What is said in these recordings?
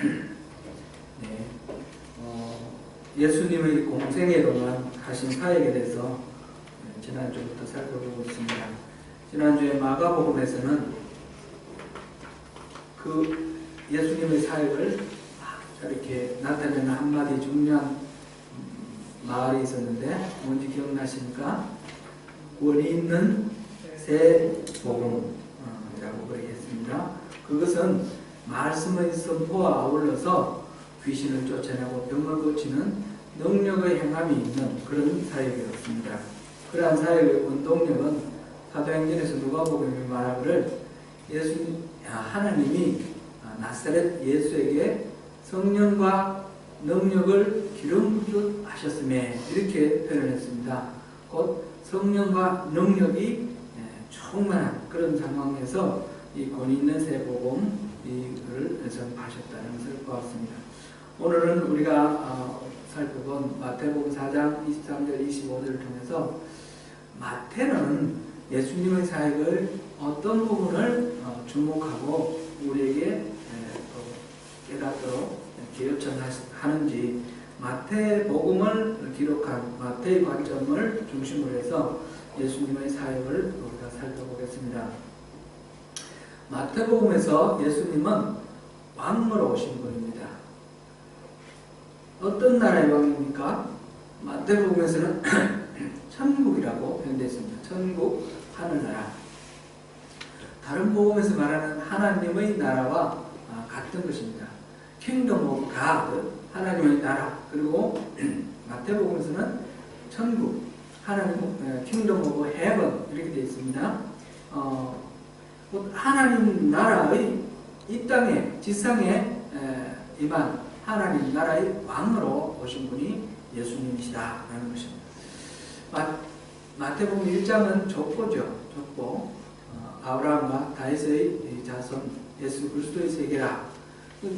네, 예수님의 공생애 동안 하신 사역에 대해서 지난주부터 살펴보고 있습니다. 지난주에 마가복음에서는 그 예수님의 사역을 이렇게 나타내는 한마디 중요한 말이 있었는데 뭔지 기억나십니까? 권위 있는 새 복음이라고 그러겠습니다. 그것은 말씀의 선포와 아울러서 귀신을 쫓아내고 병을 고치는 능력의 행함이 있는 그런 사역이었습니다. 그러한 사역의 원동력은 사도행전에서 누가복음이 말하기를 하나님이 나사렛 예수에게 성령과 능력을 기름 부듯 하셨음에 이렇게 표현했습니다. 곧 성령과 능력이 충만한 그런 상황에서 이 권위 있는 새 복음 이를 전파하셨다는 것을 보았습니다. 오늘은 우리가 살펴본 마태복음 4장 23절 25절을 통해서 마태는 예수님의 사역을 어떤 부분을 주목하고 우리에게 깨닫도록 요청하는지 마태복음을 기록한 마태의 관점을 중심으로 해서 예수님의 사역을 우리가 살펴보겠습니다. 마태복음에서 예수님은 왕으로 오신 분입니다. 어떤 나라의 왕입니까? 마태복음에서는 천국이라고 표현되어 있습니다. 천국, 하늘나라. 다른 복음에서 말하는 하나님의 나라와 같은 것입니다. Kingdom of God, 하나님의 나라. 그리고 마태복음에서는 천국, Kingdom of Heaven 이렇게 되어 있습니다. 하나님 나라의 이 땅에 지상에 임한 하나님 나라의 왕으로 오신 분이 예수님이시다라는 것입니다. 마태복음 1장은 족보죠. 족보. 아브라함과 다윗의 자손 예수 그리스도의 세계라.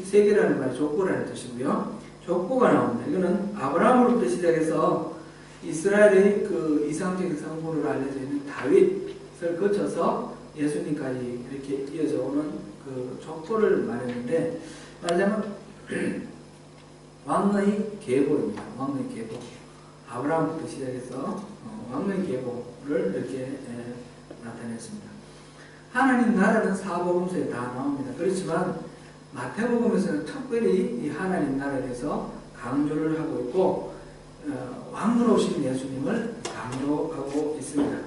세계라는 말이 족보라는 뜻이고요. 족보가 나옵니다. 이거는 아브라함으로부터 시작해서 이스라엘의 그 이상적인 성분으로 알려져 있는 다윗을 거쳐서 예수님까지 이렇게 이어져 오는 그 족보를 말했는데, 말하자면 왕의 계보입니다. 왕의 계보. 아브라함부터 시작해서 왕의 계보를 이렇게 나타냈습니다. 하나님 나라는 사복음서에 다 나옵니다. 그렇지만 마태복음에서는 특별히 이 하나님 나라에 대해서 강조를 하고 있고 왕으로 오신 예수님을 강조하고 있습니다.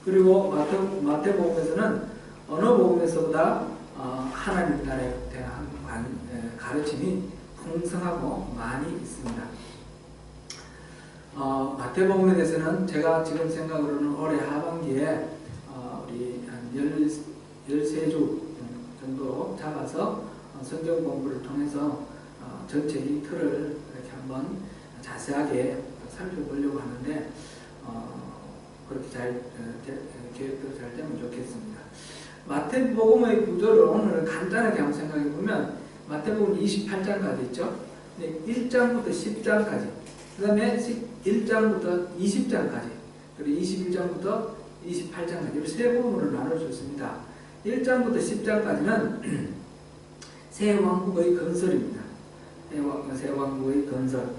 그리고 마태복음에서는 어느 복음에서보다 하나님 나라에 대한 가르침이 풍성하고 많이 있습니다. 마태복음에 대해서는 제가 지금 생각으로는 올해 하반기에 우리 한 13주 정도 잡아서 성경 공부를 통해서 전체 이 틀을 이렇게 한번 자세하게 살펴보려고 하는데 그렇게 잘 계획도 잘 되면 좋겠습니다. 마태복음의 구조를 오늘 간단하게 한번 생각해 보면 마태복음 28장까지 있죠. 1장부터 10장까지, 그 다음에 1장부터 20장까지, 그리고 21장부터 28장까지 이렇게 세 부분으로 나눌 수 있습니다. 1장부터 10장까지는 새 왕국의 건설입니다. 새 왕국의 건설.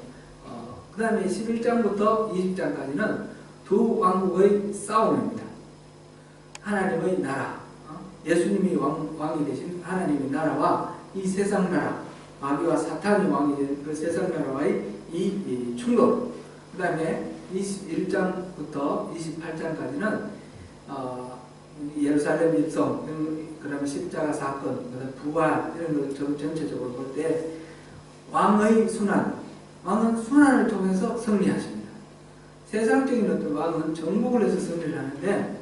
그 다음에 11장부터 20장까지는 두 왕국의 싸움입니다. 하나님의 나라, 예수님이 왕이 되신 하나님의 나라와 이 세상 나라, 마귀와 사탄이 왕이 된 그 세상 나라와의 이 충돌. 그 다음에 21장부터 28장까지는 예루살렘 입성, 그 다음에 십자가 사건, 그 다음에 부활 이런 걸 전체적으로 볼 때 왕의 순환, 왕은 순환을 통해서 승리하십니다. 세상적인 어떤 왕은 정복을 해서 승리를 하는데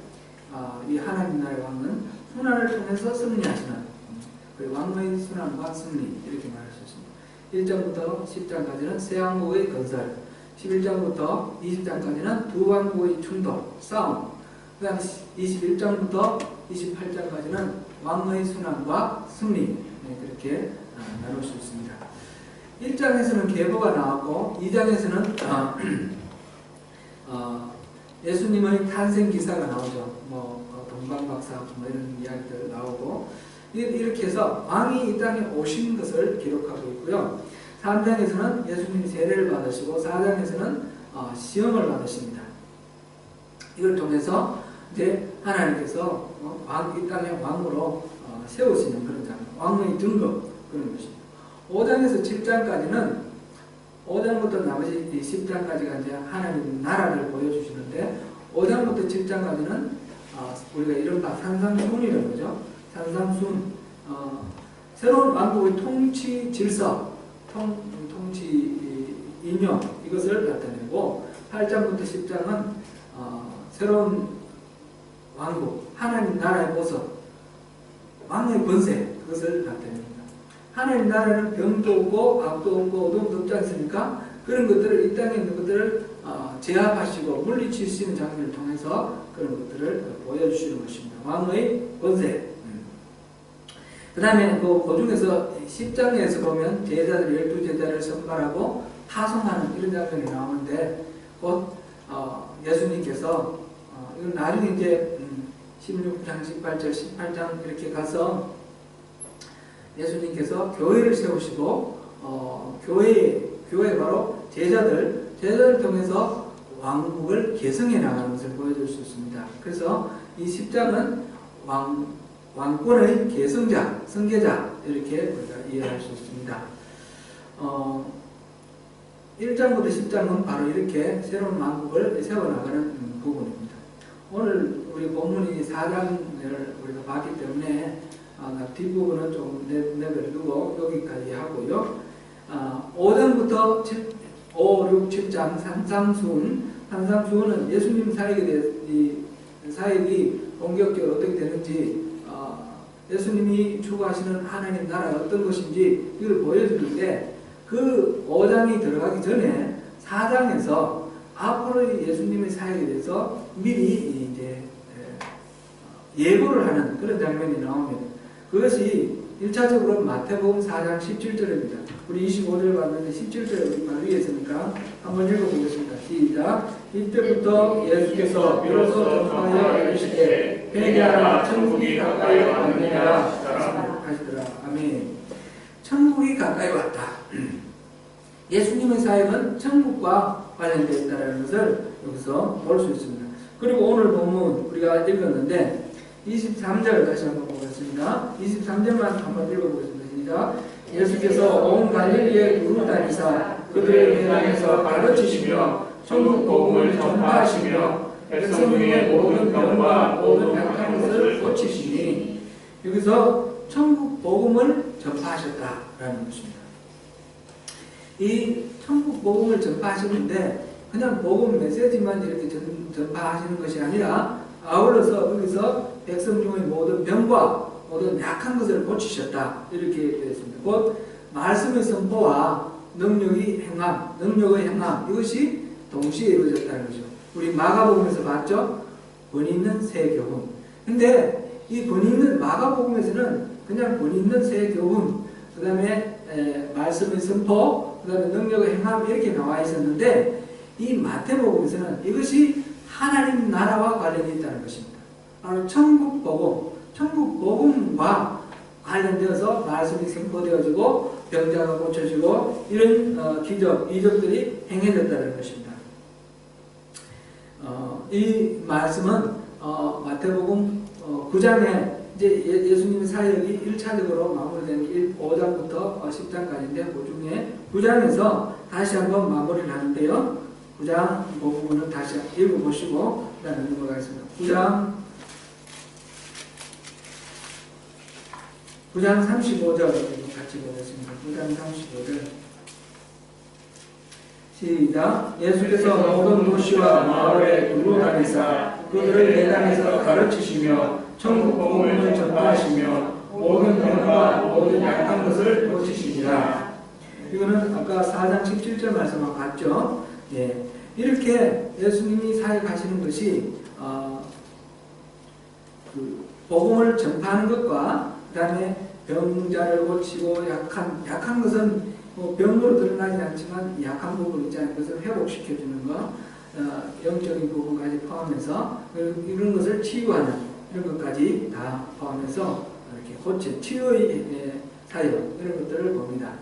이 하나님 나라의 왕은 순환을 통해서 승리하시는 왕의 순환과 승리 이렇게 말할 수 있습니다. 1장부터 10장까지는 새 왕국의 건설, 11장부터 20장까지는 두 왕국의 충돌, 싸움, 그 다음에 21장부터 28장까지는 왕의 순환과 승리 그렇게 나눌 수 있습니다. 1장에서는 계보가 나왔고 2장에서는 예수님의 탄생 기사가 나오죠. 동방박사 이런 이야기들 나오고 이렇게 해서 왕이 이 땅에 오신 것을 기록하고 있고요. 3장에서는 예수님이 세례를 받으시고 4장에서는 시험을 받으십니다. 이걸 통해서 이제 하나님께서 이 땅의 왕으로 세우시는 그런 장면, 왕의 등급 그런 것입니다. 5장에서 7장까지는 5장부터 나머지 10장까지가 이제 하나님 나라를 보여주시는데 5장부터 7장까지는 우리가 이른바 산상순이라는 거죠. 산상순, 새로운 왕국의 통치 질서, 통치 이념 이것을 나타내고 8장부터 10장은 새로운 왕국, 하나님 나라의 모습, 왕의 권세 그것을 나타냅니다. 하나님 나라는 병도 없고 악도 없고 어둠도 없지 않습니까? 그런 것들을 이 땅에 있는 것들을 제압하시고 물리치시는 장면을 통해서 그런 것들을 보여주시는 것입니다. 왕의 권세. 그 다음에 그 중에서 10장에서 보면 제자들 12제자를 선발하고 파송하는 이런 장면이 나오는데 곧 예수님께서 이건 나중에 이제 16장, 18절, 18장 이렇게 가서 예수님께서 교회를 세우시고 교회 바로 제자들 통해서 왕국을 계승해 나가는 것을 보여줄 수 있습니다. 그래서 이 10장은 왕권의 계승자, 승계자 이렇게 우리가 이해할 수 있습니다. 1장부터 10장은 바로 이렇게 새로운 왕국을 세워나가는 부분입니다. 오늘 우리 본문이 4장을 우리가 봤기 때문에 뒷부분은 좀 내버려두고 여기까지 하고요. 5장부터 5, 6, 7장 산상수훈은 예수님 사역이 본격적으로 어떻게 되는지 예수님이 추구하시는 하나님 나라가 어떤 것인지 이걸 보여주는데 그 5장이 들어가기 전에 4장에서 앞으로 예수님의 사역에 대해서 미리 이제 예고를 하는 그런 장면이 나옵니다. 그것이 1차적으로 마태복음 4장 17절입니다. 우리 25절 봤는데 17절에 우리 바로 위에 있으니까 한번 읽어보겠습니다. 시작. 이때부터 예수께서 비로소 전파하여 이르시되 회개하라 천국이 가까이 왔느니라 하시더라. 아멘. 천국이 가까이 왔다. 예수님의 사역은 천국과 관련되어 있다는 것을 여기서 볼 수 있습니다. 그리고 오늘 본문 우리가 읽었는데 23절 다시 한번 보겠습니다. 23절만 한번 읽어보겠습니다. 시작. 예수께서 온 갈릴리에 두루 다니사 그들을 회당에서 가르치시며 천국 복음을 전파하시며 백성 중에 모든 병과 모든 약한 것을 고치시니 여기서 천국 복음을 전파하셨다라는 것입니다. 이 천국 복음을 전파하시는데 그냥 복음 메시지만 이렇게 전파하시는 것이 아니라 아울러서 여기서 백성 중의 모든 병과 모든 약한 것을 고치셨다 이렇게 되어 있습니다. 곧 말씀의 선포와 능력의 행함 이것이 동시에 이루어졌다는 거죠. 우리 마가복음에서 봤죠? 권위 있는 새 교훈. 근데 이 권위 있는 마가복음에서는 그냥 권위 있는 새 교훈, 그 다음에 말씀의 선포, 그 다음에 능력의 행함 이렇게 나와 있었는데 이 마태복음에서는 이것이 하나님 나라와 관련이 있다는 것입니다. 바로 천국복음과 관련되어서 말씀이 선포되어지고 병자가 고쳐지고 이런 이적들이 행해졌다는 것입니다. 이 말씀은 마태복음 9장에 이제 예수님의 사역이 1차적으로 마무리된 5장부터 10장까지인데 그 중에 9장에서 다시 한번 마무리를 하는데요. 9장 그 부분을 다시 읽어보시고 그다음에 넘어가겠습니다. 9장 35절 같이 보겠습니다. 9장 35절 시작. 예수께서 모든 도시와 마을에 두루 다니사 그들을 회당에서 가르치시며 천국 복음을 전파하시며 모든 병과 모든 약한 것을 고치시니라. 이거는 아까 4장 17절 말씀과 같죠. 예. 이렇게 예수님이 사역하시는 것이 그 복음을 전파하는 것과 그 다음에 병자를 고치고 약한 것은 뭐 병으로 드러나지 않지만 약한 부분 있잖아요. 그것을 회복시켜주는 것, 영적인 부분까지 포함해서 이런 것을 치유하는 이런 것까지 다 포함해서 이렇게 고치, 치유의 사역 이런 것들을 봅니다.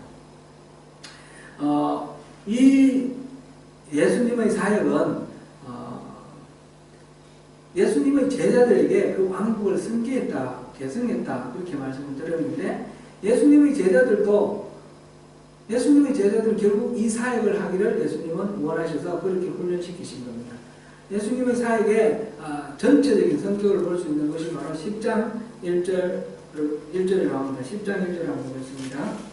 이 예수님의 사역은 예수님의 제자들에게 그 왕국을 승계했다, 계승했다 그렇게 말씀을 드렸는데 예수님의 제자들은 결국 이 사역을 하기를 예수님은 원하셔서 그렇게 훈련시키신 겁니다. 예수님의 사역의 전체적인 성격을 볼 수 있는 것이 바로 10장 1절에 나옵니다. 10장 1절에 한번 보겠습니다.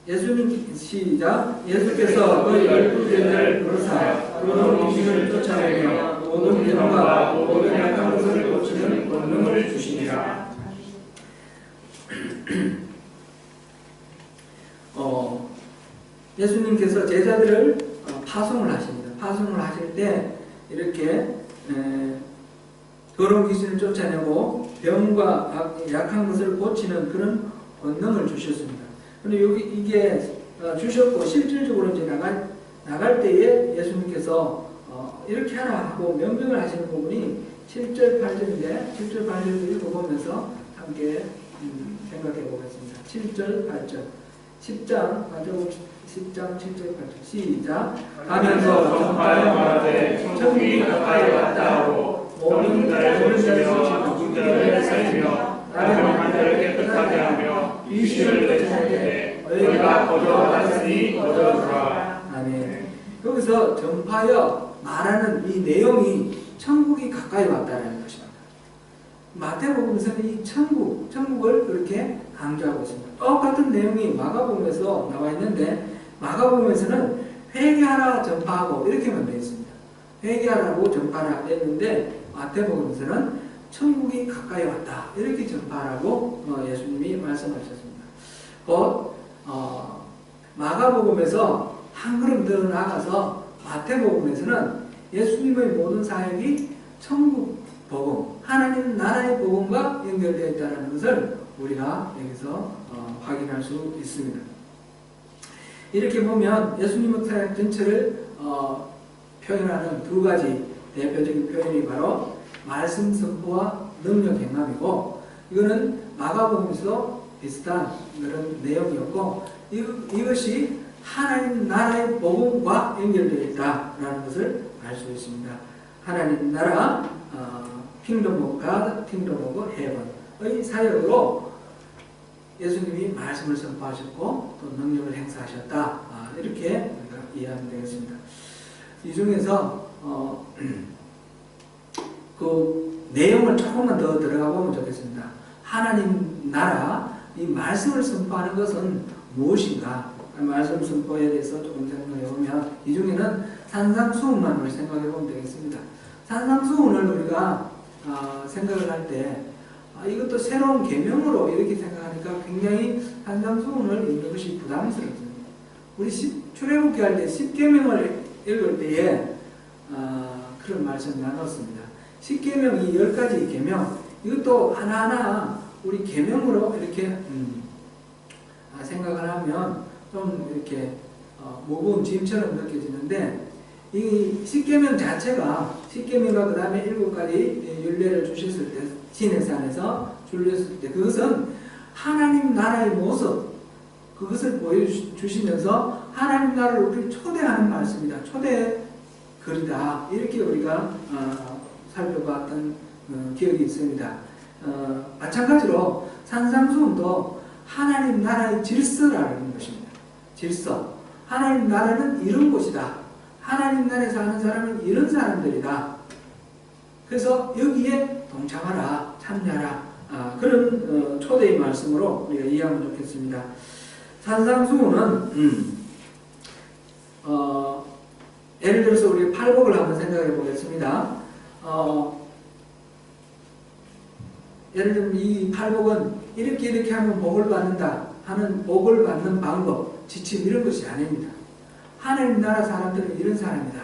예수님 시작. 예수께서 그 12제자를 부르사 모든 귀신을 쫓아내며 모든 병과 모든 약한 것을 고치는 권능을 주시니라. 예수님께서 제자들을 파송을 하십니다. 파송을 하실 때 이렇게 더러운 귀신을 쫓아내고 병과 약한 것을 고치는 그런 권능을 주셨습니다. 그런데 여기 이게 주셨고 실질적으로 이제 나갈 때에 예수님께서 이렇게 하라 하고 명령을 하시는 부분이 7절 8절인데 7절 8절을 읽어보면서 함께 생각해 보겠습니다. 7절 8절 10장 7절 8절 시작. 가면서 전파하여 말하되 천국이 가까이 왔다 하고 모든 자를 고치며 죽은 자를 살리며 나를 환자를 깨끗하게 하며 귀신을 내쫓을 너희가 거저 왔으니 거저 들어와. 아멘. 여기서 전파하여 말하는 이 내용이 천국이 가까이 왔다는 것입니다. 마태복음에서는 이 천국을 그렇게 강조하고 있습니다. 똑같은 내용이 마가복음에서 나와 있는데 마가복음에서는 회개하라 전파하고 이렇게만 되어 있습니다. 회개하라고 전파하라 했는데 마태복음에서는 천국이 가까이 왔다 이렇게 전파하라고 예수님이 말씀하셨습니다. 곧 마가복음에서 한 걸음 더 나아가서 마태복음에서는 예수님의 모든 사역이 천국 복음, 하나님 나라의 복음과 연결되어 있다는 것을 우리가 여기서 확인할 수 있습니다. 이렇게 보면 예수님의 사역 전체를 표현하는 두 가지 대표적인 표현이 바로 말씀 선포와 능력 행함이고, 이거는 마가복음에서 비슷한 그런 내용이었고, 이것이 하나님 나라의 복음과 연결되어 있다라는 것을 알 수 있습니다. 하나님 나라, Kingdom of God, Kingdom of Heaven의 사역으로 예수님이 말씀을 선포하셨고 또 능력을 행사하셨다. 이렇게 우리가 이해하면 되겠습니다. 이 중에서 그 내용을 조금만 더 들어가 보면 좋겠습니다. 하나님 나라, 이 말씀을 선포하는 것은 무엇인가? 말씀 선포에 대해서 조금 생각해 보면 이 중에는 산상수훈만을 생각해 보면 되겠습니다. 산상수훈을 우리가 생각을 할 때 이것도 새로운 계명으로 이렇게 생각하니까 굉장히 산상수훈을 읽는 것이 부담스럽습니다. 우리 출애굽기 할 때 10계명을 읽을 때에 그런 말씀 나눴습니다. 10계명, 이 10가지 계명, 이것도 하나하나 우리 계명으로 이렇게 생각을 하면 좀 이렇게 무거운 짐처럼 느껴지는데, 이 10계명 자체가 10계명과 그 다음에 7가지 율례를 주셨을 때 시내산에서 주셨을 때 그것은 하나님 나라의 모습, 그것을 보여주시면서 하나님 나라를 우리를 초대하는 말씀이다. 초대 글이다. 이렇게 우리가 살펴봤던 기억이 있습니다. 마찬가지로 산상수훈도 하나님 나라의 질서라는 것입니다. 질서. 하나님 나라는 이런 곳이다. 하나님 나라에 사는 사람은 이런 사람들이다. 그래서 여기에 동참하라, 참여하라. 그런 초대의 말씀으로 우리가 이해하면 좋겠습니다. 산상수훈은 예를 들어서 우리 팔복을 한번 생각해 보겠습니다. 예를 들면 이 팔복은 이렇게 하면 복을 받는다 하는 복을 받는 방법, 지침 이런 것이 아닙니다. 하나님 나라 사람들은 이런 사람이다.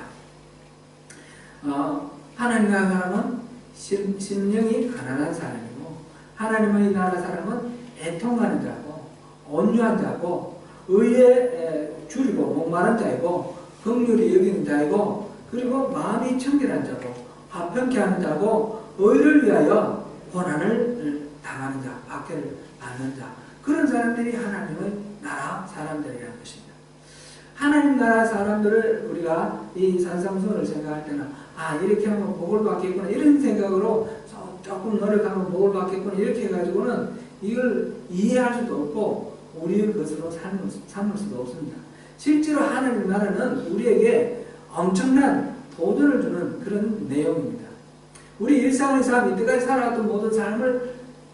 하나님 나라 사람은 심령이 가난한 사람이고, 하나님의 나라 사람은 애통하는 자고, 온유한 자고, 의에 줄이고 목마른 자이고, 긍휼히 여기는 자이고, 그리고 마음이 청결한 자고, 화평케 하는 자고 의를 위하여 고난을 당하는 자, 박해를 받는 자, 그런 사람들이 하나님의 나라 사람들이라는 것입니다. 하나님 나라 사람들을 우리가 이 산상수훈을 생각할 때는 이렇게 하면 복을 받겠구나 이런 생각으로 조금 노력하면 복을 받겠구나 이렇게 해가지고는 이걸 이해할 수도 없고 우리의 것으로 삼을 수도 없습니다. 실제로 하나님 나라는 우리에게 엄청난 도전을 주는 그런 내용입니다. 우리 일상의 삶, 이때까지 살아왔던 모든 삶을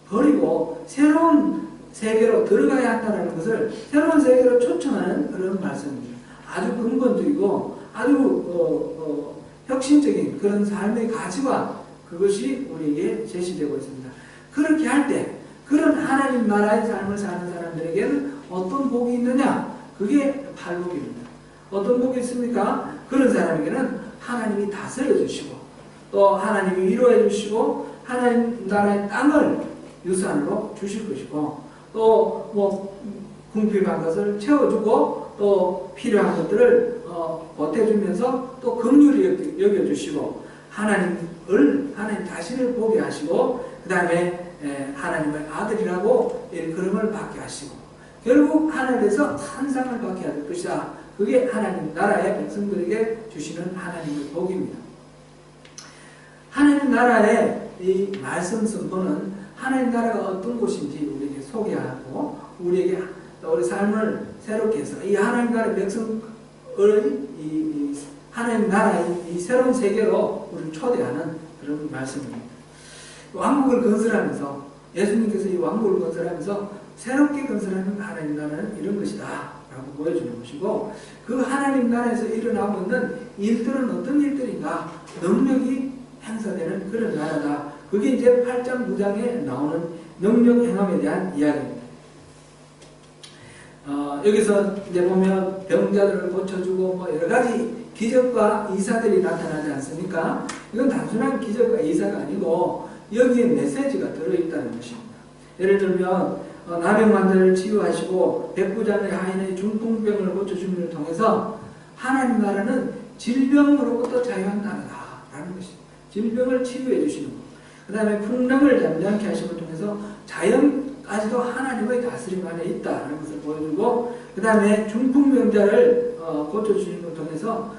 버리고 새로운 세계로 들어가야 한다는 것을 새로운 세계로 초청하는 그런 말씀입니다. 아주 근본적이고 아주 혁신적인 그런 삶의 가치와 그것이 우리에게 제시되고 있습니다. 그렇게 할 때 그런 하나님 나라의 삶을 사는 사람들에게는 어떤 복이 있느냐? 그게 팔복입니다. 어떤 복이 있습니까? 그런 사람에게는 하나님이 다스려 주시고 또 하나님이 위로해 주시고 하나님 나라의 땅을 유산으로 주실 것이고 또 뭐 궁핍한 것을 채워주고 또 필요한 것들을 보태주면서 또 긍휼히 여겨주시고 하나님 자신을 보게 하시고 그 다음에 하나님의 아들이라고 일컬음을 받게 하시고 결국 하늘에서 산상을 받게 할 것이다. 그게 하나님 나라의 백성들에게 주시는 하나님의 복입니다. 하나님 나라의 이 말씀 선포는 하나님 나라가 어떤 곳인지 우리에게 소개하고 우리에게 우리 삶을 새롭게 해서 이 하나님 나라의 백성의 이 하나님 나라의 이 새로운 세계로 우리를 초대하는 그런 말씀입니다. 왕국을 건설하면서 예수님께서 이 왕국을 건설하면서 새롭게 건설하는 하나님 나라는 이런 것이다 라고 보여주는 것이고 그 하나님 나라에서 일어나고 있는 일들은 어떤 일들인가 능력이 행사되는 그런 나라다. 그게 이제 8장 9장에 나오는 능력 행함에 대한 이야기입니다. 여기서 이제 보면 병자들을 고쳐주고 뭐 여러 가지 기적과 이사들이 나타나지 않습니까? 이건 단순한 기적과 이사가 아니고 여기에 메시지가 들어있다는 것입니다. 예를 들면 나병 환자를 치유하시고 백부장의 하인의 중풍병을 고쳐주심을 통해서 하나님 나라는 질병으로부터 자유한 나라다라는 것입니다. 질병을 치유해 주시는 것. 그 다음에 풍랑을 잠잠케 하심을 통해서 자연까지도 하나님의 다스림 안에 있다는 것을 보여주고 그 다음에 중풍병자를 고쳐주시는 것을 통해서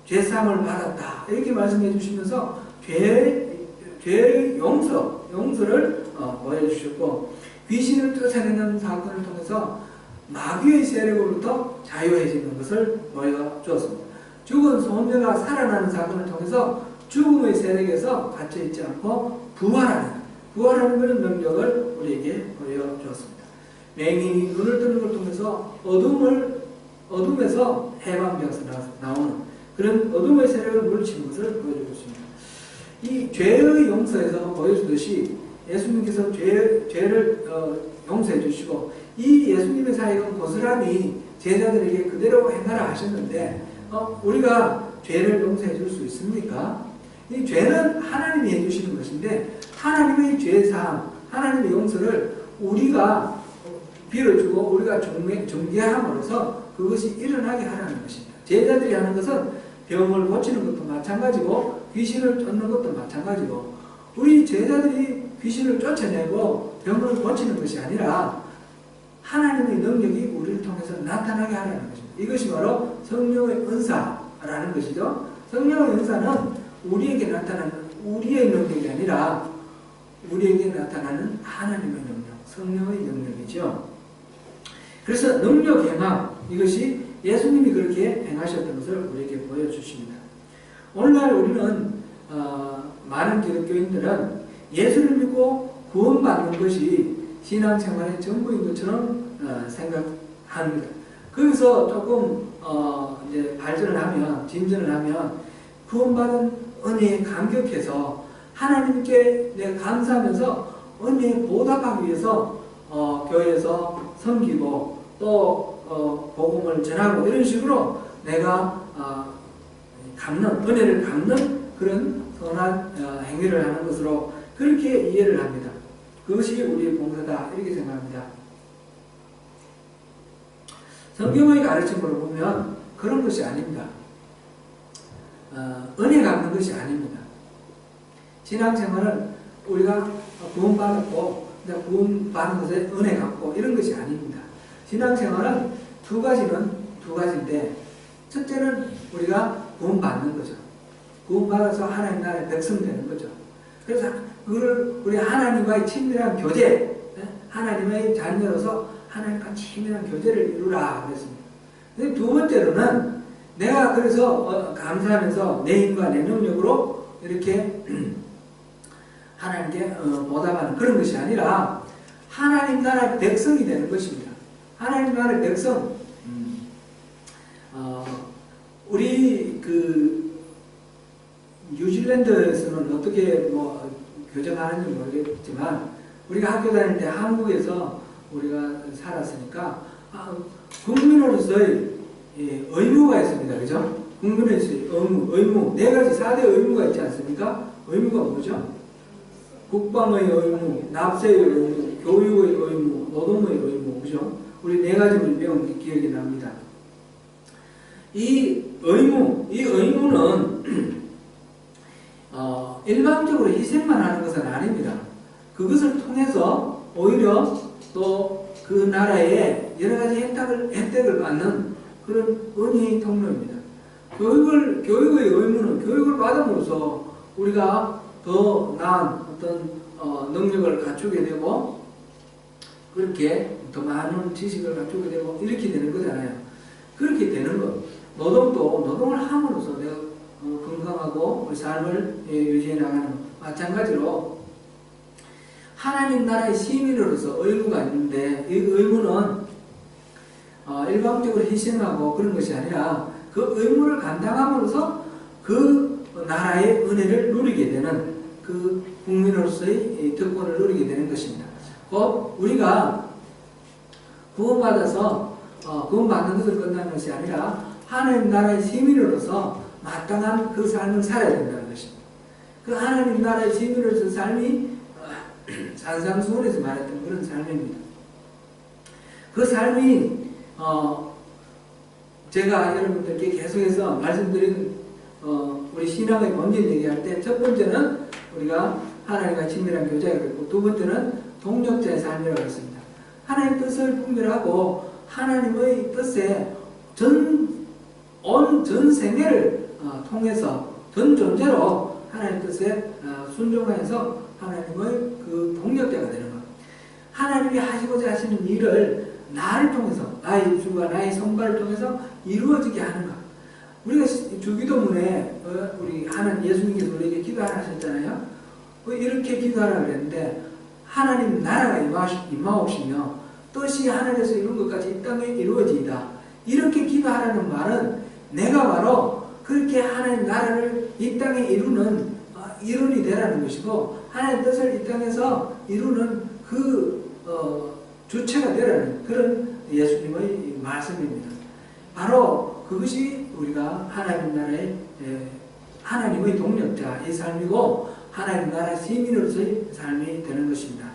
죄사함을 받았다 이렇게 말씀해 주시면서 죄의 용서를 보여주셨고 귀신을 쫓아내는 사건을 통해서 마귀의 세력으로부터 자유해지는 것을 보여주었습니다. 죽은 소녀가 살아나는 사건을 통해서 죽음의 세력에서 갇혀있지 않고 부활하는 그런 능력을 우리에게 보여주었습니다. 맹인이 눈을 뜨는 걸 통해서 어둠에서 해방되어서 나오는 그런 어둠의 세력을 물리치는 것을 보여주었습니다. 이 죄의 용서에서 보여주듯이 예수님께서 죄를 용서해 주시고 이 예수님의 사역은 고스란히 제자들에게 그대로 행하라 하셨는데 우리가 죄를 용서해 줄 수 있습니까? 이 죄는 하나님이 해주시는 것인데 하나님의 죄사함, 하나님의 용서를 우리가 빌어주고 우리가 정죄함으로써 그것이 일어나게 하라는 것입니다. 제자들이 하는 것은 병을 고치는 것도 마찬가지고 귀신을 쫓는 것도 마찬가지고 우리 제자들이 귀신을 쫓아내고 병을 고치는 것이 아니라 하나님의 능력이 우리를 통해서 나타나게 하라는 것입니다. 이것이 바로 성령의 은사라는 것이죠. 성령의 은사는 우리에게 나타나는 우리의 능력이 아니라 우리에게 나타나는 하나님의 능력, 성령의 능력이죠. 그래서 능력 행함, 이것이 예수님이 그렇게 행하셨던 것을 우리에게 보여주십니다. 오늘날 우리는 많은 기독교인들은 예수를 믿고 구원받는 것이 신앙생활의 전부인 것처럼 생각합니다. 거기서 조금 이제 발전을 하면, 진전을 하면 구원받은 은혜에 감격해서 하나님께 내가 감사하면서 은혜에 보답하기 위해서 교회에서 섬기고 또 복음을 전하고 이런 식으로 내가 은혜를 갚는 그런 선한 행위를 하는 것으로 그렇게 이해를 합니다. 그것이 우리의 봉사다 이렇게 생각합니다. 성경의 가르침으로 보면 그런 것이 아닙니다. 은혜 갚는 것이 아닙니다. 신앙생활은 우리가 구원받았고 구원받은 것에 은혜 갚고 이런 것이 아닙니다. 신앙생활은 두 가지인데 첫째는 우리가 구원받는 거죠. 구원받아서 하나님 나라의 백성 되는 거죠. 그래서 그걸 우리 하나님과의 친밀한 교제, 하나님의 자녀로서 하나님과 친밀한 교제를 이루라 그랬습니다. 근데 두 번째로는 내가 그래서 감사하면서 내 힘과 내 능력으로 이렇게 하나님께 보답하는 그런 것이 아니라 하나님 나라의 백성이 되는 것입니다. 하나님 나라의 백성. 우리 뉴질랜드에서는 어떻게 교정하는지 모르겠지만 우리가 학교 다닐 때 한국에서 우리가 살았으니까 국민으로서의 의무가 있습니다. 그죠? 국민으로서의 의무. 네 가지 4대 의무가 있지 않습니까? 의무가 뭐죠? 국방의 의무, 납세의 의무, 교육의 의무, 노동의 의무. 그죠? 우리 네 가지를 배운 게 기억이 납니다. 이 의무는 일방적으로 희생만 하는 것은 아닙니다. 그것을 통해서 오히려 또 그 나라에 여러 가지 혜택을 받는 그런 은혜의 통로입니다. 교육의 의무는 교육을 받음으로써 우리가 더 나은 어떤 능력을 갖추게 되고 그렇게 더 많은 지식을 갖추게 되고 이렇게 되는 거잖아요. 그렇게 되는 것. 노동을 함으로써 내가 건강하고 삶을 유지해 나가는 것. 마찬가지로 하나님 나라의 시민으로서 의무가 있는데 이 의무는 일방적으로 희생하고 그런 것이 아니라 그 의무를 감당함으로써 그 나라의 은혜를 누리게 되는 그 국민으로서의 특권을 누리게 되는 것입니다. 곧 우리가 구원받아서 구원받는 것을 끝나는 것이 아니라 하나님 나라의 시민으로서 마땅한 그 삶을 살아야 된다는 것입니다. 그 하나님 나라의 시민으로서 삶이 산상수훈에서 말했던 그런 삶입니다. 그 삶이 제가 여러분들께 계속해서 말씀드린 우리 신앙의 본질 얘기할 때 첫 번째는 우리가 하나님과 친밀한 교제가 있고 두 번째는 동력자의 삶이라고 했습니다. 하나님의 뜻을 분별하고 하나님의 뜻에 전 생애를 통해서 전 존재로 하나님의 뜻에 순종하여서 하나님의 그 동력자가 되는 것. 하나님이 하시고자 하시는 일을 나를 통해서 나의 입술과 나의 손발을 통해서 이루어지게 하는 것. 우리가 주기도문에 우리 예수님께서 우리에게 기도하셨잖아요. 이렇게 기도하라 그랬는데 하나님 나라가 임하옵시며 뜻이 하늘에서 이룬 것까지 이 땅에 이루어지이다. 이렇게 기도하라는 말은 내가 바로 그렇게 하나님 나라를 이 땅에 이루는 일원이 되라는 것이고 하나님 뜻을 이 땅에서 이루는 그 주체가 되라는 그런 예수님의 말씀입니다. 바로 그것이 우리가 하나님 나라의 하나님의 동력자의 삶이고 하나님 나라 시민으로서의 삶이 되는 것입니다.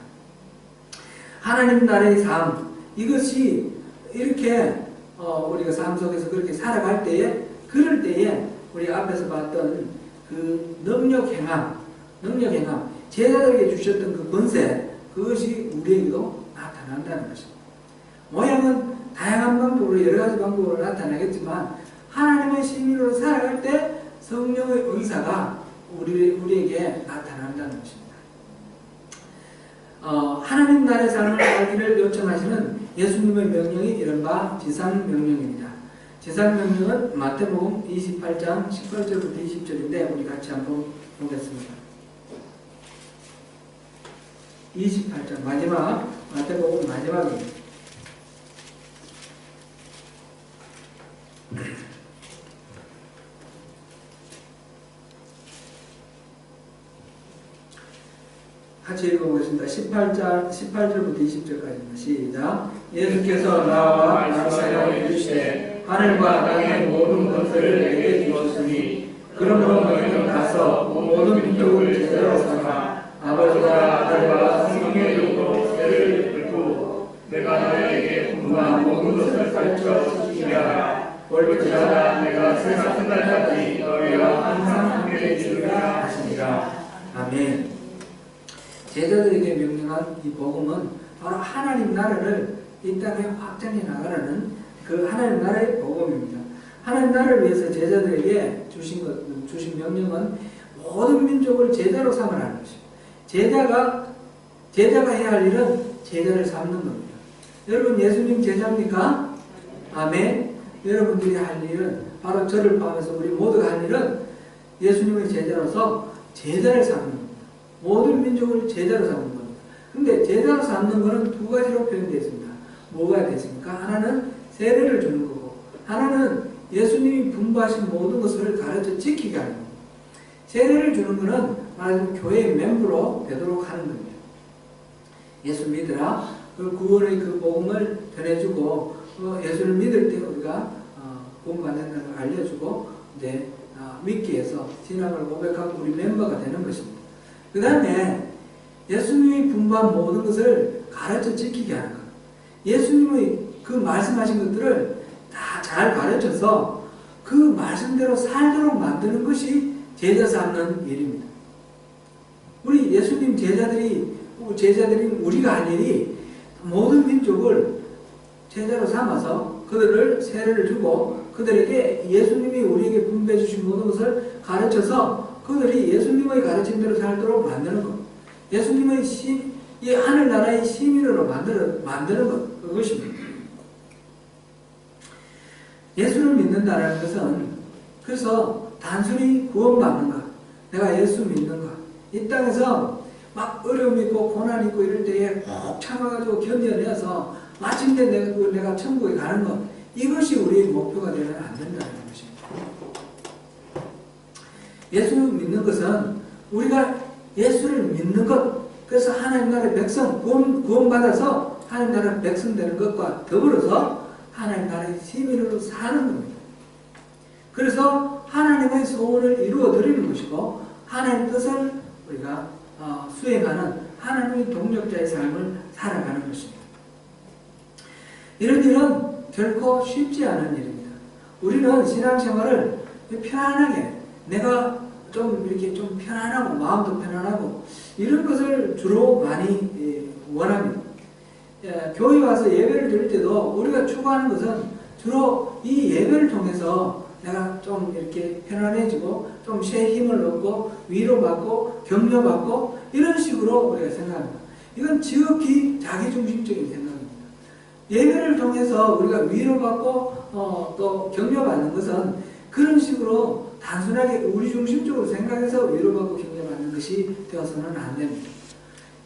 하나님 나라의 삶, 이것이 이렇게 우리가 삶 속에서 그렇게 살아갈 때에 그럴 때에 우리 앞에서 봤던 그 능력 행함, 제자들에게 주셨던 그 권세, 그것이 우리에게도 나타난다는 것입니다. 모양은 다양한 방법으로 여러 가지 방법으로 나타나겠지만 하나님의 시민으로 살아갈 때 성령의 은사가 우리에게 나타난다는 것입니다. 하나님 나라의 삶을 살기를 요청하시는 예수님의 명령이 이른바 지상명령입니다. 지상명령은 마태복음 28장 18절부터 20절인데 우리 같이 한번 보겠습니다. 28장 마태복음 마지막입니다. 같이 읽어보겠습니다. 18절부터 20절까지입니다. 시작. 예수께서 나와 나를 사용해 주시되 하늘과 땅의 모든 것들을 내게 주었으니 그러므로 너희는 가서 모든 민족을 제자로 삼아 아버지와 아들과 성령의 이름으로 세례를 베풀고 내가 너희에게 분부한 모든 것을 가르쳐 주시게 하라. 볼지어다 내가 세상 끝날까지 너희와 항상 함께 있으리라 하시니라. 아멘. 제자들에게 명령한 이 복음은 바로 하나님 나라를 이 땅에 확장해 나가라는 그 하나님 나라의 복음입니다. 하나님 나라를 위해서 제자들에게 주신 명령은 모든 민족을 제자로 삼으라는 것입니다. 제자가 해야 할 일은 제자를 삼는 겁니다. 여러분 예수님 제자입니까? 아멘. 여러분들이 할 일은 바로 저를 포함해서 우리 모두가 할 일은 예수님의 제자로서 제자를 삼는 겁니다. 모든 민족을 제자로 삼는 겁니다. 근데 제자로 삼는 것은 두 가지로 표현되어 있습니다. 뭐가 되십니까? 하나는 세례를 주는 거고 하나는 예수님이 분부하신 모든 것을 가르쳐 지키게 하는 겁니다. 세례를 주는 것은 말하자면 교회의 멤버로 되도록 하는 겁니다. 예수 믿으라. 그 구원의 그 복음을 전해주고 예수를 믿을 때 우리가 구원받는다는 걸 알려주고 이제 믿기 위해서 신앙을 고백하고 우리 멤버가 되는 것입니다. 그 다음에 예수님이 분부한 모든 것을 가르쳐 지키게 하는 것. 예수님의 그 말씀하신 것들을 다 잘 가르쳐서 그 말씀대로 살도록 만드는 것이 제자 삼는 일입니다. 우리 예수님 제자들인 우리가 할 일이 모든 민족을 제자로 삼아서 그들을 세례를 주고 그들에게 예수님이 우리에게 분배해 주신 모든 것을 가르쳐서 그들이 예수님의 가르침대로 살도록 만드는 것. 예수님의 이 하늘나라의 시민으로 만드는 것. 그것입니다. 예수를 믿는다는 것은 그래서 단순히 구원받는 것. 내가 예수 믿는 것. 이 땅에서 막 어려움 있고 고난 있고 이럴 때에 꼭 참아가지고 견뎌내서 마침내 내가 천국에 가는 것. 이것이 우리의 목표가 되면 안 된다는 것입니다. 예수를 믿는 것은 우리가 예수를 믿는 것, 그래서 하나님 나라의 백성, 구원받아서 하나님 나라의 백성 되는 것과 더불어서 하나님 나라의 시민으로 사는 겁니다. 그래서 하나님의 소원을 이루어 드리는 것이고 하나님의 뜻을 우리가 수행하는 하나님의 동력자의 삶을 살아가는 것입니다. 이런 일은 결코 쉽지 않은 일입니다. 우리는 신앙생활을 편안하게 내가 좀 이렇게 좀 편안하고 마음도 편안하고 이런 것을 주로 많이 원합니다. 교회 와서 예배를 드릴 때도 우리가 추구하는 것은 주로 이 예배를 통해서 내가 좀 이렇게 편안해지고 좀 새 힘을 얻고 위로받고 격려받고 이런 식으로 우리가 생각합니다. 이건 지극히 자기중심적인 생각입니다. 예배를 통해서 우리가 위로받고 또 격려받는 것은 그런 식으로 단순하게 우리 중심적으로 생각해서 위로받고 격려받는 것이 되어서는 안 됩니다.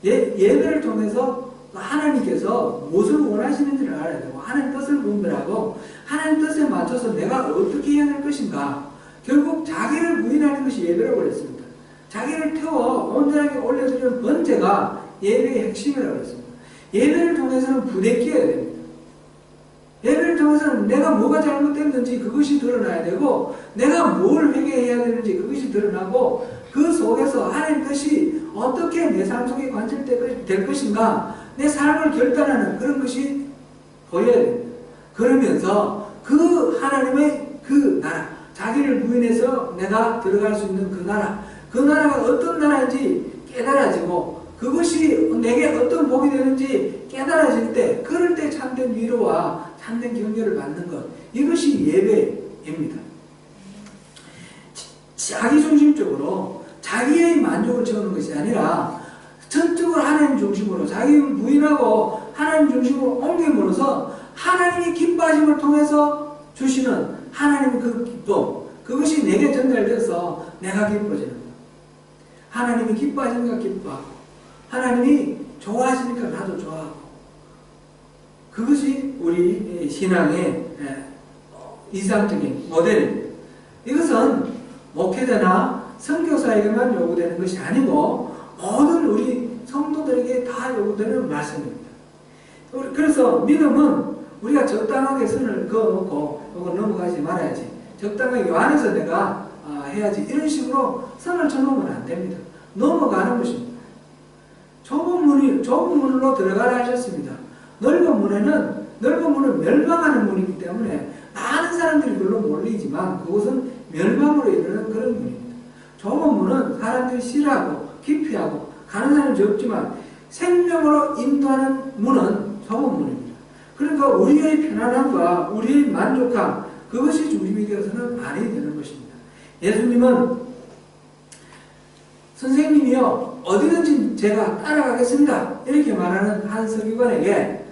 예배를 통해서 하나님께서 무엇을 원하시는지를 알아야 되고 하나님 뜻을 분별하고 하나님 뜻에 맞춰서 내가 어떻게 해야 될 것인가. 결국 자기를 부인하는 것이 예배라고 그랬습니다. 자기를 태워 온전하게 올려드리는 번제가 예배의 핵심이라고 했습니다. 예배를 통해서는 부대끼어야 됩니다. 예배를 통해서는 내가 뭐가 잘못됐는지 그것이 드러나야 되고 내가 뭘 회개해야 되는지 그것이 드러나고 그 속에서 하나님 뜻이 어떻게 내 삶 속에 관철될 것인가 내 삶을 결단하는 그런 것이 보여야 됩니다. 그러면서 그 하나님의 그 나라 자기를 부인해서 내가 들어갈 수 있는 그 나라가 어떤 나라인지 깨달아지고 그것이 내게 어떤 복이 되는지 깨달아질 때 그럴 때 참된 위로와 참된 격려를 받는 것 이것이 예배입니다. 자기중심적으로 자기의 만족을 채우는 것이 아니라 전적으로 하나님 중심으로 자기를 부인하고 하나님 중심으로 옮김으로써 하나님이 기뻐하심을 통해서 주시는 하나님의 그 기쁨 그것이 내게 전달돼서 내가 기뻐지는 것. 하나님이 기뻐하시니까 기뻐하고 하나님이 좋아하시니까 나도 좋아하고 그것이 우리 신앙의 이상적인 모델입니다. 이것은 목회자나 선교사에게만 요구되는 것이 아니고 모든 우리 성도들에게 다 요구되는 말씀입니다. 그래서 믿음은 우리가 적당하게 선을 그어놓고 이거 넘어가지 말아야지 적당하게 요 안에서 내가 해야지 이런 식으로 선을 쳐놓으면 안 됩니다. 넘어가는 것입니다. 좁은 문으로 들어가라 하셨습니다. 넓은 문은 멸망하는 문이기 때문에 많은 사람들이 별로 몰리지만 그것은 멸망으로 이르는 그런 문입니다. 좁은 문은 사람들이 싫어하고 기피하고 가는 사람이 적지만 생명으로 인도하는 문은 소금문입니다. 그러니까 우리의 편안함과 우리의 만족함, 그것이 중심이 되어서는 아니 되는 것입니다. 예수님은 선생님이요 어디든지 제가 따라가겠습니다 이렇게 말하는 한 서기관에게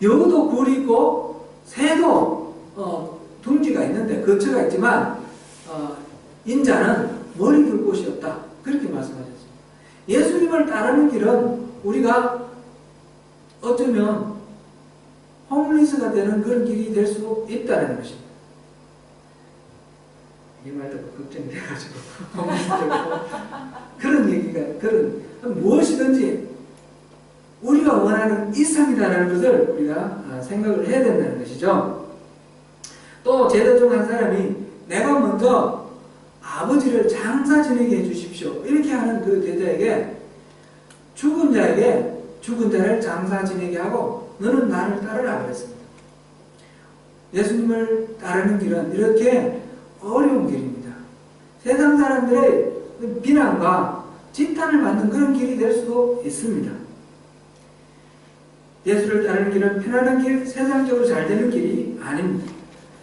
여우도 굴이 있고 새도 둥지가 있는데 거처가 있지만 인자는 머리 둘 곳이 없다 그렇게 말씀하셨습니다. 예수님을 따르는 길은 우리가 어쩌면 홈리스가 되는 그런 길이 될 수 있다는 것입니다. 이 말 듣고 걱정이 돼가지고 홈리스 되고 그런 얘기가 무엇이든지 우리가 원하는 이상이다라는 것을 우리가 생각을 해야 된다는 것이죠. 또 제자 중 한 사람이 내가 먼저 아버지를 장사 지내게 해주십시오 이렇게 하는 그 제자에게 죽은 자에게 죽은 자를 장사 지내게 하고 너는 나를 따르라 그랬습니다. 예수님을 따르는 길은 이렇게 어려운 길입니다. 세상 사람들의 비난과 지탄을 받는 그런 길이 될 수도 있습니다. 예수를 따르는 길은 편안한 길, 세상적으로 잘 되는 길이 아닙니다.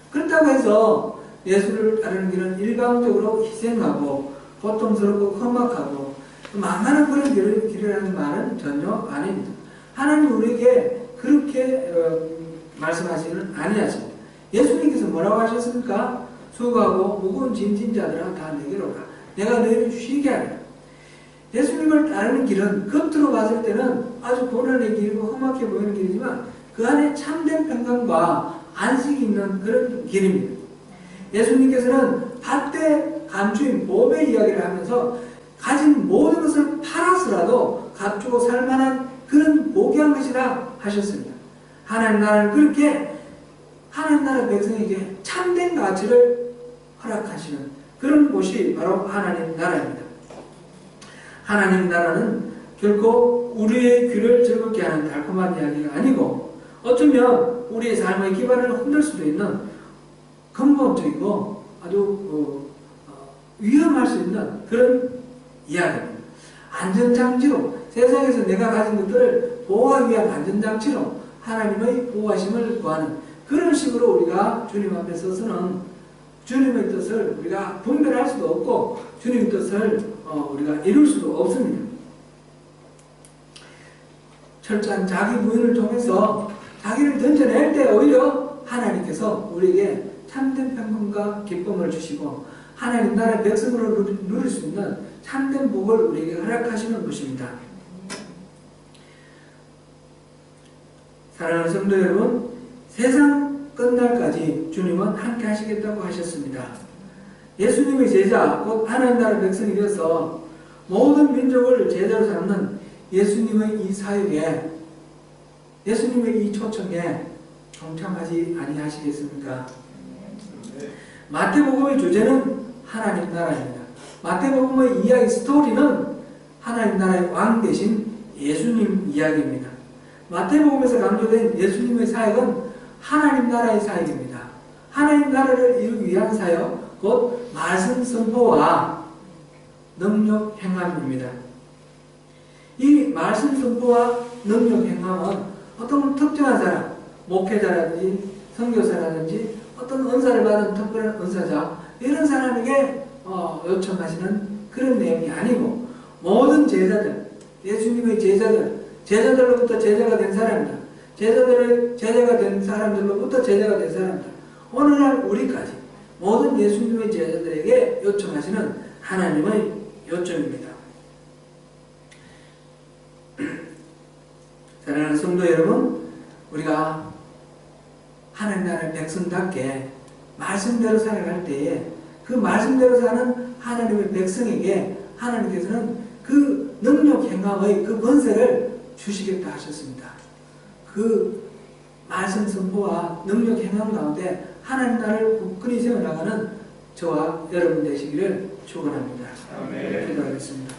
그렇다고 해서 예수를 따르는 길은 일방적으로 희생하고 고통스럽고 험악하고 만만한 그런 길이라는 말은 전혀 아닙니다. 하나님 우리에게 그렇게 말씀하시는 아니하십니다. 예수님께서 뭐라고 하셨습니까? 수고하고 무거운 짐진 자들아 다 내게로 오라. 내가 너희를 쉬게 하리라. 예수님을 따르는 길은 겉으로 봤을 때는 아주 고난의 길이고 험악해 보이는 길이지만 그 안에 참된 평강과 안식이 있는 그런 길입니다. 예수님께서는 밭대 감추인 보배 이야기를 하면서 가진 모든 것을 팔아서라도 값주고 살만한 그런 고귀한 것이라 하셨습니다. 하나님 나라를 그렇게 하나님 나라 백성에게 참된 가치를 허락하시는 그런 곳이 바로 하나님 나라입니다. 하나님 나라는 결코 우리의 귀를 즐겁게 하는 달콤한 이야기가 아니고 어쩌면 우리의 삶의 기반을 흔들 수도 있는 근본적이고 아주 위험할 수 있는 그런 이야기입니다. 안전장치로 세상에서 내가 가진 것들을 보호하기 위한 안전장치로 하나님의 보호하심을 구하는 그런 식으로 우리가 주님 앞에 서서는 주님의 뜻을 우리가 분별할 수도 없고 주님의 뜻을 우리가 이룰 수도 없습니다. 철저한 자기 부인을 통해서 자기를 던져낼 때 오히려 하나님께서 우리에게 참된 평강과 기쁨을 주시고 하나님 나라의 백성으로 누릴 수 있는 참된 복을 우리에게 허락하시는 것입니다. 사랑하는 성도 여러분, 세상 끝날까지 주님은 함께 하시겠다고 하셨습니다. 예수님의 제자, 곧 하나님 나라의 백성이 되어서 모든 민족을 제자로 삼는 예수님의 이 사역에, 예수님의 이 초청에 동참하지 아니하시겠습니까? 마태복음의 주제는 하나님 나라입니다. 마태복음의 이야기 스토리는 하나님 나라의 왕 대신 예수님 이야기입니다. 마태복음에서 강조된 예수님의 사역은 하나님 나라의 사역입니다. 하나님 나라를 이루기 위한 사역, 곧 말씀 선포와 능력 행함입니다. 이 말씀 선포와 능력 행함은 어떤 특정한 사람, 목회자라든지 선교사라든지 어떤 은사를 받은 특별한 은사자 이런 사람에게 요청하시는 그런 내용이 아니고 모든 제자들, 예수님의 제자들로부터 제자가 된 사람들, 제자가 된 사람들로부터 제자가 된 사람들, 오늘날 우리까지 모든 예수님의 제자들에게 요청하시는 하나님의 요청입니다. 사랑하는 성도 여러분, 우리가 하나님 나라의 백성답게 말씀대로 살아갈 때에 그 말씀대로 사는 하나님의 백성에게 하나님께서는 그 능력 행함의 그 권세를 주시겠다 하셨습니다. 그 말씀 선포와 능력 행함 가운데 하나님 나라를 굳건히 세워나가는 저와 여러분 되시기를 축원합니다. 기도하겠습니다.